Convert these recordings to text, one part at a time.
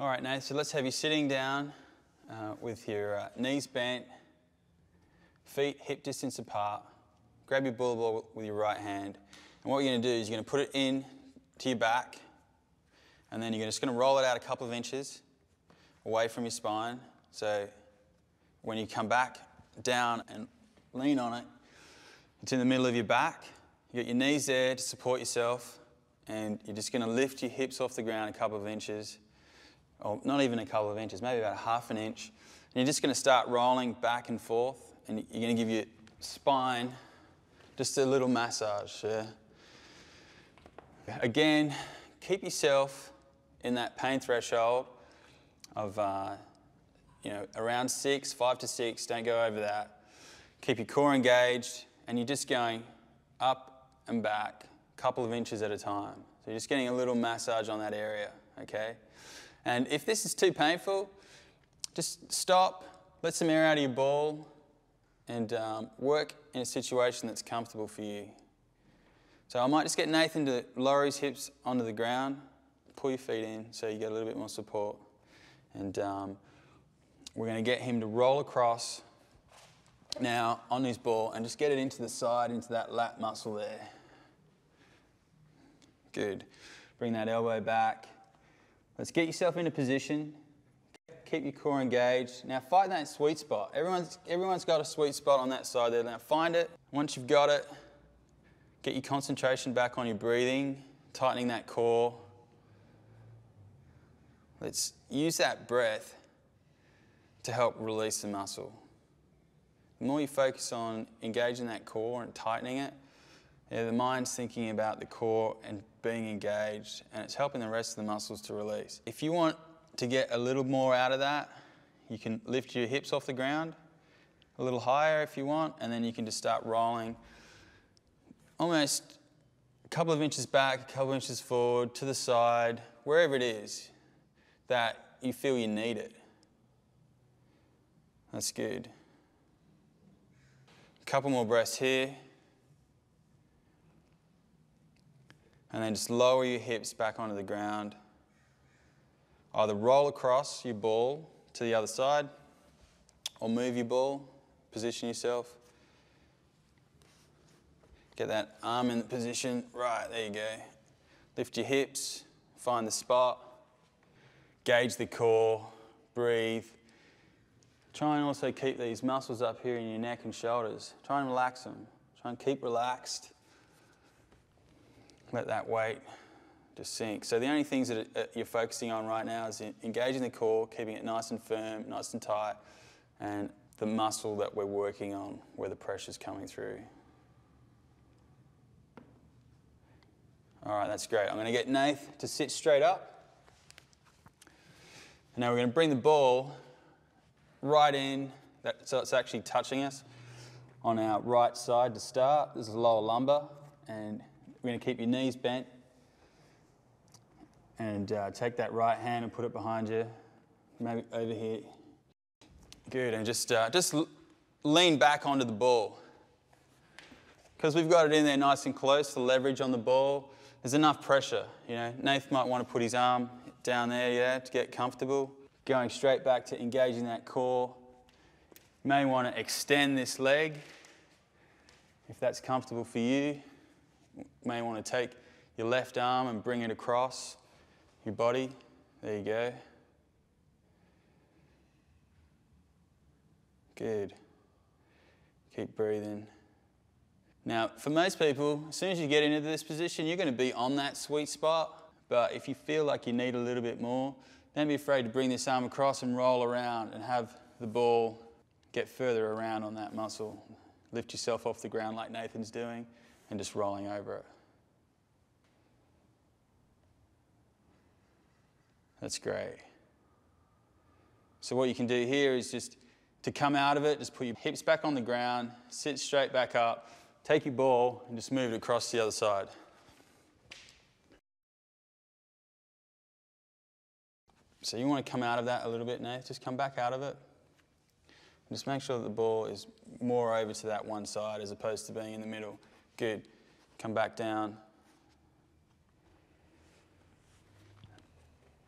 All right, Nate, so let's have you sitting down with your knees bent, feet hip distance apart. Grab your bullet ball with your right hand. And what you're going to do is you're going to put it in to your back, and then you're just going to roll it out a couple of inches away from your spine. So when you come back down and lean on it, it's in the middle of your back. You got your knees there to support yourself, and you're just going to lift your hips off the ground a couple of inches, or not even a couple of inches, maybe about half an inch. And you're just going to start rolling back and forth, and you're going to give your spine just a little massage. Yeah? Again, keep yourself in that pain threshold of around 6, 5 to 6. Don't go over that. Keep your core engaged, and you're just going up and back a couple of inches at a time. So you're just getting a little massage on that area, okay? And if this is too painful, just stop, let some air out of your ball, and work in a situation that's comfortable for you. So I might just get Nathan to lower his hips onto the ground, pull your feet in so you get a little bit more support. And we're going to get him to roll across now on his ball and just get it into the side, into that lat muscle there. Good. Bring that elbow back. Let's get yourself into position. Keep your core engaged. Now find that sweet spot. Everyone's got a sweet spot on that side there. Now find it. Once you've got it, get your concentration back on your breathing, tightening that core. Let's use that breath to help release the muscle. The more you focus on engaging that core and tightening it, the mind's thinking about the core and being engaged, and it's helping the rest of the muscles to release. If you want to get a little more out of that, you can lift your hips off the ground a little higher if you want, and then you can just start rolling almost a couple of inches back, a couple of inches forward, to the side, wherever it is that you feel you need it. That's good. A couple more breaths here. And then just lower your hips back onto the ground. Either roll across your ball to the other side, or move your ball, position yourself. Get that arm in the position. Right, there you go. Lift your hips, find the spot, gauge the core, breathe. Try and also keep these muscles up here in your neck and shoulders. Try and relax them. Try and keep relaxed. Let that weight just sink. So the only things that you're focusing on right now is engaging the core, keeping it nice and firm, nice and tight, and the muscle that we're working on where the pressure's coming through. All right, that's great. I'm going to get Nath to sit straight up. And now we're going to bring the ball right in, so it's actually touching us on our right side to start. This is lower lumbar, and we're going to keep your knees bent, and take that right hand and put it behind you, maybe over here. Good, and just lean back onto the ball. Because we've got it in there nice and close, the leverage on the ball, there's enough pressure. You know, Nath might want to put his arm down there, yeah, to get comfortable. Going straight back to engaging that core. You may want to extend this leg if that's comfortable for you. You may want to take your left arm and bring it across your body. There you go. Good. Keep breathing. Now, for most people, as soon as you get into this position, you're going to be on that sweet spot. But if you feel like you need a little bit more, don't be afraid to bring this arm across and roll around and have the ball get further around on that muscle. Lift yourself off the ground like Nathan's doing and just rolling over it. That's great. So what you can do here is just to come out of it, just put your hips back on the ground, sit straight back up, take your ball and just move it across to the other side. So you want to come out of that a little bit, Nate. Just come back out of it. And just make sure that the ball is more over to that one side as opposed to being in the middle. Good. Come back down.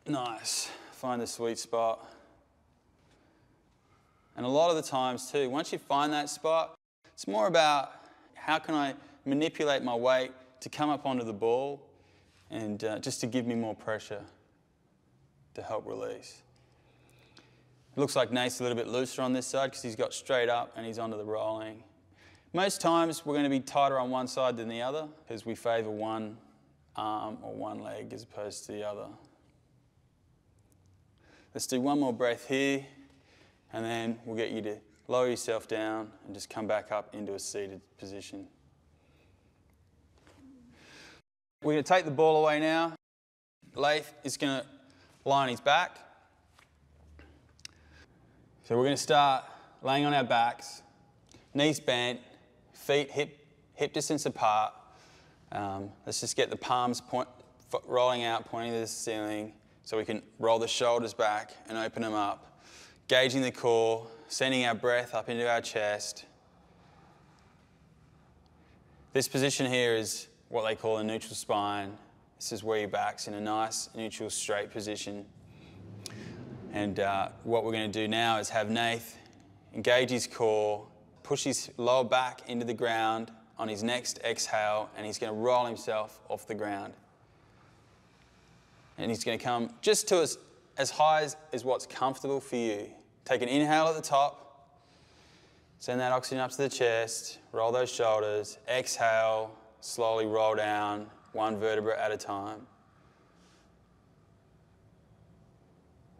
Nice. find the sweet spot. And a lot of the times too, once you find that spot, it's more about how can I manipulate my weight to come up onto the ball and just to give me more pressure to help release. It looks like Nate's a little bit looser on this side because he's got straight up and he's onto the rolling. Most times we're going to be tighter on one side than the other because we favour one arm or one leg as opposed to the other. Let's do one more breath here and then we'll get you to lower yourself down and just come back up into a seated position. We're going to take the ball away now. Laith is going to lie on his back. So we're going to start laying on our backs, knees bent, feet hip distance apart. Let's just get the palms rolling out, pointing to the ceiling, so we can roll the shoulders back and open them up, gauging the core, sending our breath up into our chest. This position here is what they call a neutral spine. This is where your back's in a nice neutral straight position. And what we're going to do now is have Nath engage his core, push his lower back into the ground on his next exhale, and he's going to roll himself off the ground. And he's going to come just to as high as what's comfortable for you. Take an inhale at the top, send that oxygen up to the chest, roll those shoulders, exhale, slowly roll down, one vertebra at a time.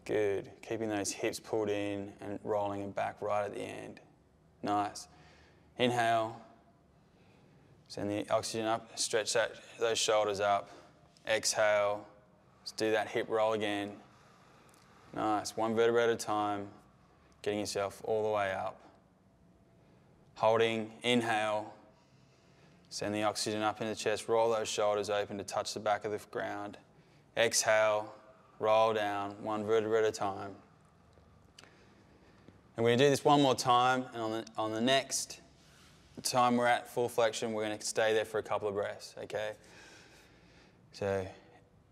Good. Keeping those hips pulled in and rolling them back right at the end. Nice. Inhale. Send the oxygen up. Stretch those shoulders up. Exhale. Let's do that hip roll again. Nice. One vertebra at a time. Getting yourself all the way up. Holding. Inhale. Send the oxygen up in the chest. Roll those shoulders open to touch the back of the ground. Exhale. Roll down, one vertebra at a time. And we're going to do this one more time, and on the next time we're at full flexion, we're going to stay there for a couple of breaths, okay? So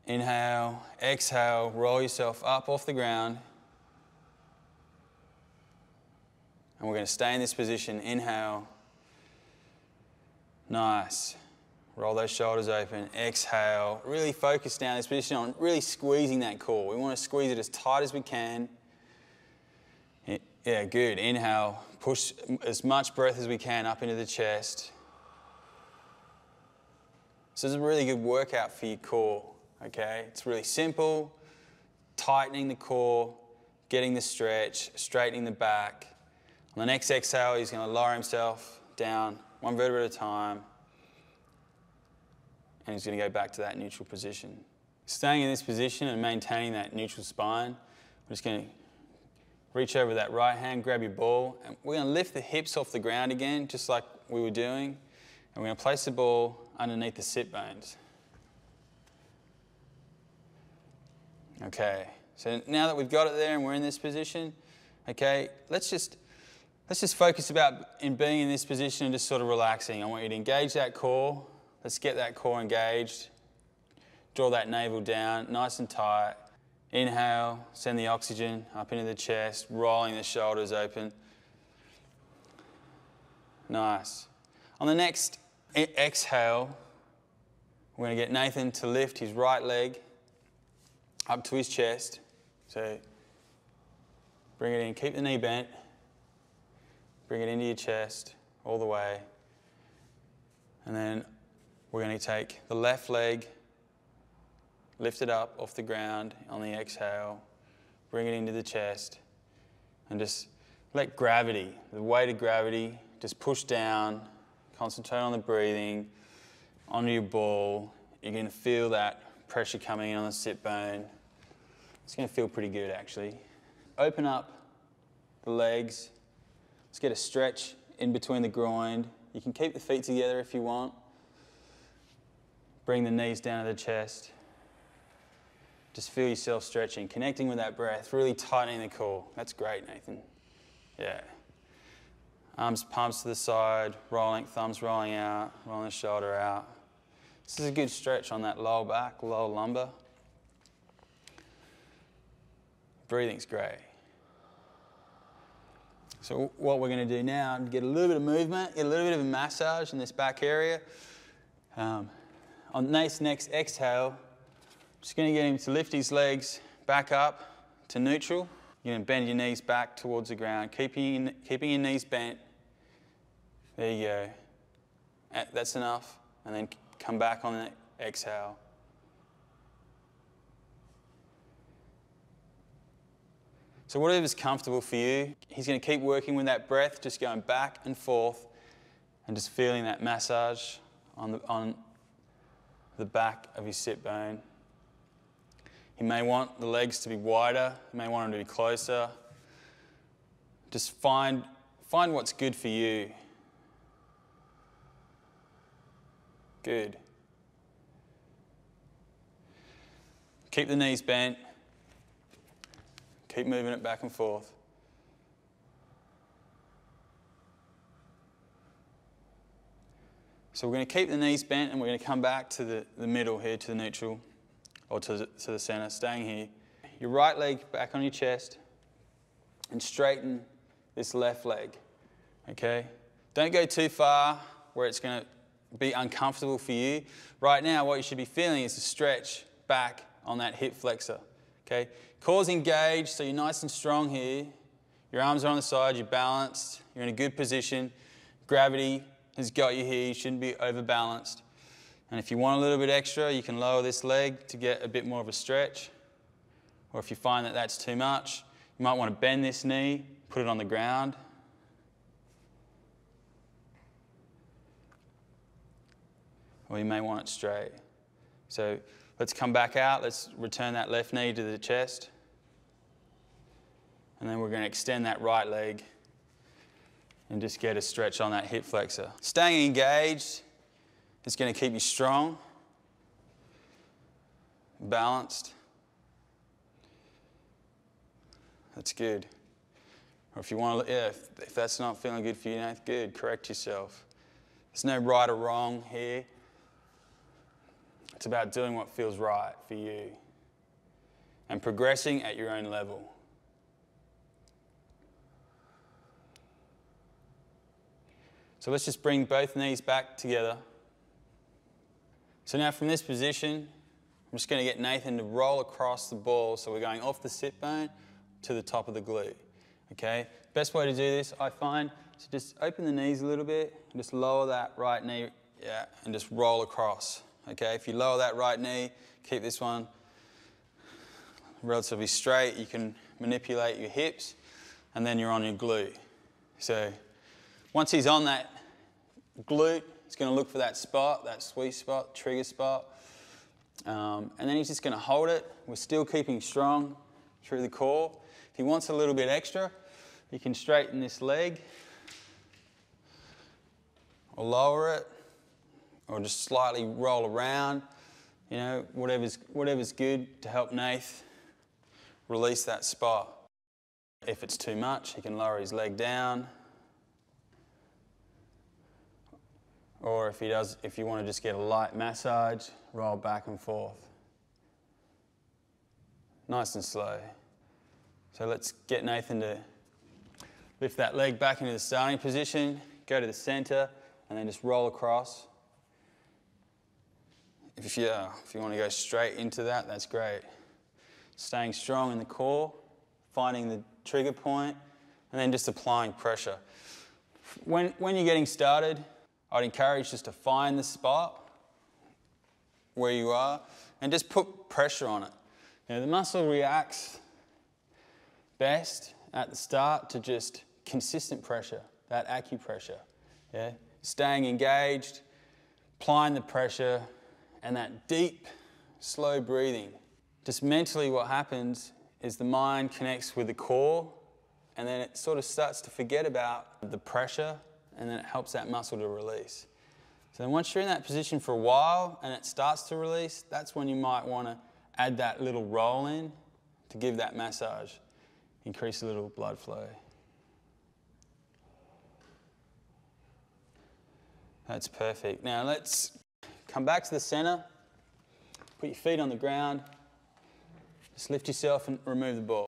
inhale, exhale, roll yourself up off the ground. And we're going to stay in this position. Inhale. Nice. Roll those shoulders open, exhale. Really focus down this position on really squeezing that core. We want to squeeze it as tight as we can. Yeah, good. Inhale, push as much breath as we can up into the chest. This is a really good workout for your core, okay? It's really simple, tightening the core, getting the stretch, straightening the back. On the next exhale, he's going to lower himself down, one vertebra at a time. And he's going to go back to that neutral position. Staying in this position and maintaining that neutral spine, we're just going to reach over that right hand, grab your ball, and we're going to lift the hips off the ground again, just like we were doing, and we're going to place the ball underneath the sit bones. Okay, so now that we've got it there and we're in this position, okay, let's just focus in being in this position and just sort of relaxing. I want you to engage that core. Let's get that core engaged. Draw that navel down, nice and tight. Inhale, send the oxygen up into the chest, rolling the shoulders open. Nice. On the next exhale, we're going to get Nathan to lift his right leg up to his chest. So bring it in, keep the knee bent. Bring it into your chest all the way. And then we're going to take the left leg, lift it up off the ground on the exhale, bring it into the chest, and just let gravity, the weight of gravity, just push down, concentrate on the breathing, onto your ball. You're going to feel that pressure coming in on the sit bone. It's going to feel pretty good actually. Open up the legs. Let's get a stretch in between the groin. You can keep the feet together if you want. Bring the knees down to the chest. Just feel yourself stretching, connecting with that breath, really tightening the core. That's great, Nathan. Yeah. Arms, palms to the side, rolling, thumbs rolling out, rolling the shoulder out. This is a good stretch on that lower back, lower lumbar. Breathing's great. So what we're going to do now, to get a little bit of movement, get a little bit of a massage in this back area. On this next exhale, just going to get him to lift his legs back up to neutral. You're going to bend your knees back towards the ground, keeping your knees bent. There you go. That's enough. And then come back on the exhale. So whatever's comfortable for you, he's going to keep working with that breath, just going back and forth and just feeling that massage on the back of his sit bone. He may want the legs to be wider, he may want them to be closer. Just find what's good for you. Good. Keep the knees bent. Keep moving it back and forth. So we're going to keep the knees bent and we're going to come back to the middle here, to the neutral, or to the center, staying here. Your right leg back on your chest and straighten this left leg, okay? Don't go too far where it's going to be uncomfortable for you. Right now, what you should be feeling is a stretch back on that hip flexor, okay? Core's engaged, so you're nice and strong here. Your arms are on the side, you're balanced, you're in a good position. Gravity has got you here, you shouldn't be overbalanced. And if you want a little bit extra, you can lower this leg to get a bit more of a stretch. Or if you find that that's too much, you might want to bend this knee, put it on the ground. Or you may want it straight. So let's come back out, let's return that left knee to the chest. And then we're going to extend that right leg and just get a stretch on that hip flexor. Staying engaged is going to keep you strong, balanced. That's good. Or if you want to, if that's not feeling good for you, that's good, correct yourself. There's no right or wrong here. It's about doing what feels right for you and progressing at your own level. So let's just bring both knees back together. So now from this position, I'm just going to get Nathan to roll across the ball. So we're going off the sit bone to the top of the glute. Okay? Best way to do this, I find, is just open the knees a little bit and just lower that right knee, and just roll across. Okay? If you lower that right knee, keep this one relatively straight, you can manipulate your hips, and then you're on your glute. So once he's on that glute, he's going to look for that spot, that sweet spot, trigger spot. And then he's just going to hold it. We're still keeping strong through the core. If he wants a little bit extra, you can straighten this leg or lower it or just slightly roll around. You know, whatever's good to help Nath release that spot. If it's too much, he can lower his leg down. Or if you want to just get a light massage, roll back and forth. Nice and slow. So let's get Nathan to lift that leg back into the starting position, go to the center, and then just roll across. If you want to go straight into that, that's great. Staying strong in the core, finding the trigger point, and then just applying pressure. When you're getting started, I'd encourage just to find the spot where you are and just put pressure on it. You know, the muscle reacts best at the start to just consistent pressure, that acupressure. Yeah? Staying engaged, applying the pressure, and that deep, slow breathing. Just mentally what happens is the mind connects with the core and then it sort of starts to forget about the pressure and then it helps that muscle to release. So then once you're in that position for a while and it starts to release, that's when you might want to add that little roll in to give that massage, increase a little blood flow. That's perfect. Now let's come back to the center, put your feet on the ground, just lift yourself and remove the ball.